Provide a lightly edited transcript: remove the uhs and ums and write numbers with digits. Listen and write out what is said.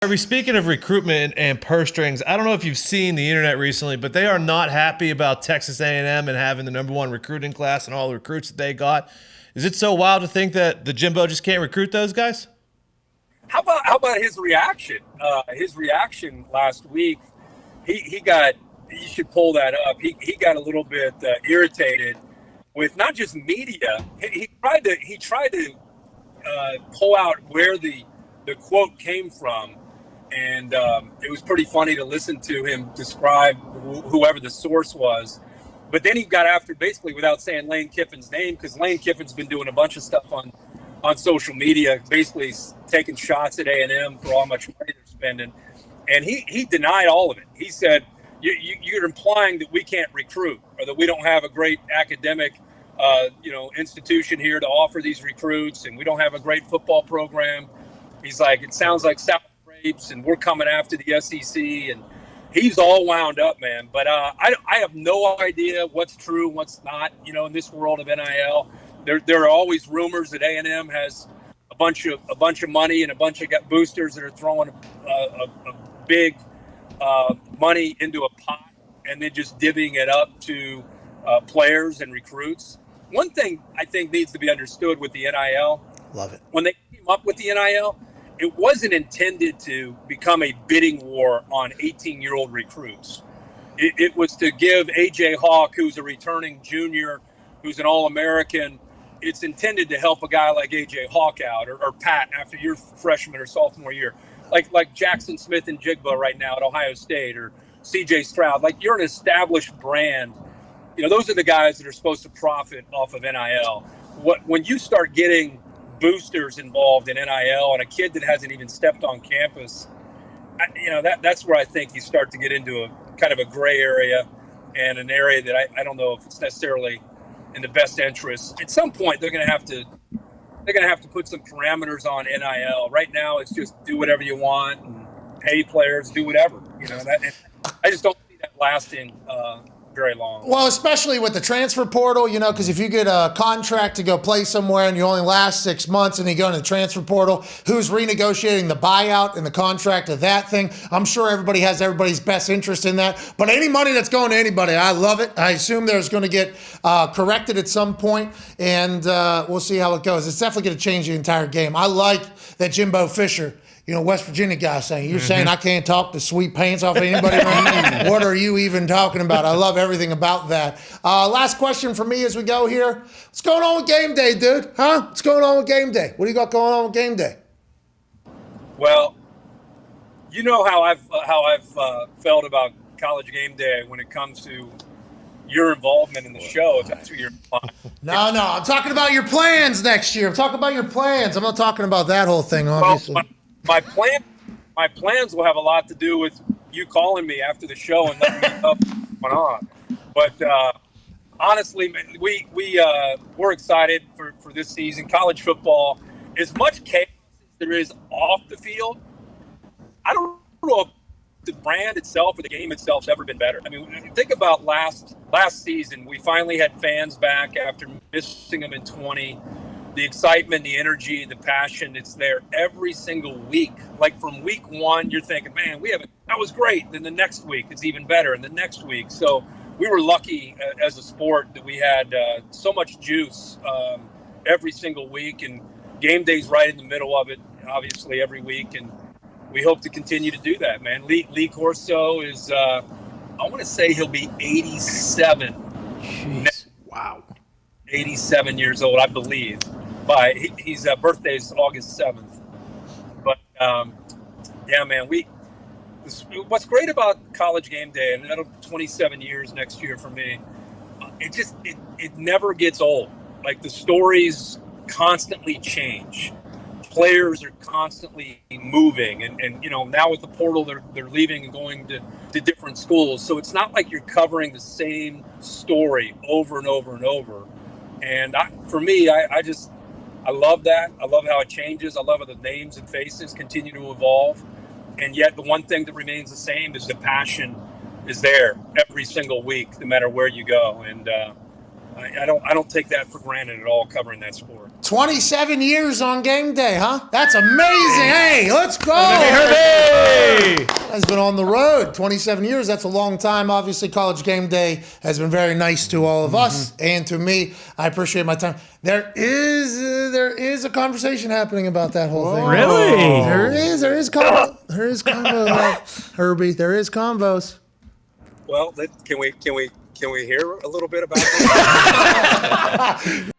Harvey, speaking of recruitment and purse strings, I don't know if you've seen the internet recently, but they are not happy about Texas A&M and having the number one recruiting class and all the recruits that they got. Is it so wild to think that the Jimbo just can't recruit those guys? How about his reaction? His reaction last week, he got. You should pull that up. He got a little bit irritated with not just media. He tried to pull out where the quote came from. And it was pretty funny to listen to him describe whoever the source was. But then he got after, basically without saying Lane Kiffin's name, because Lane Kiffin's been doing a bunch of stuff on social media, taking shots at A&M for how much money they're spending. And he denied all of it. He said, you're implying that we can't recruit or that we don't have a great academic institution here to offer these recruits, and we don't have a great football program. He's like, it sounds like South and we're coming after the SEC, and he's all wound up, man. But I have no idea what's true and what's not. In this world of NIL, there are always rumors that A&M has a bunch of money and a bunch of boosters that are throwing a big money into a pot and then just divvying it up to players and recruits. One thing I think needs to be understood with the NIL, love it, when they came up with the NIL, it wasn't intended to become a bidding war on 18-year-old recruits. It was to give A.J. Hawk, who's a returning junior, who's an All-American, it's intended to help a guy like A.J. Hawk out, or Pat after your freshman or sophomore year, like Jackson Smith and Jigba right now at Ohio State, or C.J. Stroud. Like, you're an established brand. Those are the guys that are supposed to profit off of NIL. When you start getting boosters involved in NIL and a kid that hasn't even stepped on campus, that's where I think you start to get into a kind of a gray area, and an area that I don't know if it's necessarily in the best interest. At some point, they're going to have to put some parameters on NIL. Right now, it's just do whatever you want and pay players, do whatever. I just don't see that lasting very long. Well, especially with the transfer portal, because if you get a contract to go play somewhere and you only last 6 months and you go into the transfer portal, who's renegotiating the buyout and the contract of that thing? I'm sure everybody has everybody's best interest in that. But any money that's going to anybody, I love it. I assume there's going to get corrected at some point, and we'll see how it goes. It's definitely going to change the entire game. I like that Jimbo Fisher, West Virginia guy, saying, you're saying I can't talk the sweet pants off of anybody, man? What are you even talking about? I love everything about that. Last question for me as we go here. What's going on with game day, dude? Huh? What's going on with game day? What do you got going on with game day? Well, you know how I've felt about college game day when it comes to your involvement in the show, if that's what you're implying. No, I'm talking about your plans next year. I'm talking about your plans. I'm not talking about that whole thing, obviously. Well, my plans will have a lot to do with you calling me after the show and letting me know what's going on. But honestly, we're excited for this season. College football, as much chaos as there is off the field, I don't know if the brand itself or the game itself has ever been better. I mean, think about last season. We finally had fans back after missing them in 20. The excitement, the energy, the passion, it's there every single week. Like from week one, you're thinking, man, that was great. Then the next week, it's even better. And the next week. So we were lucky as a sport that we had so much juice every single week. And game day's right in the middle of it, obviously, every week. And we hope to continue to do that, man. Lee Corso is, I want to say he'll be 87. Jeez. Wow. 87 years old, I believe. But his birthday is August 7th. But yeah, man, what's great about college game day, and that'll 27 years next year for me. It never gets old. Like, the stories constantly change. Players are constantly moving, and now with the portal, they're leaving and going to different schools. So it's not like you're covering the same story over and over and over. And for me, I love that. I love how it changes. I love how the names and faces continue to evolve. And yet the one thing that remains the same is the passion is there every single week, no matter where you go. And I don't take that for granted at all, covering that sport. 27 years on game day, huh? That's amazing. Hey, let's go. Herbie! Has been on the road 27 years. That's a long time. Obviously, College Game Day has been very nice to all of us and to me. I appreciate my time. There is a conversation happening about that whole thing. Really? There is convo. Herbie. There is convos. Well, can we hear a little bit about that?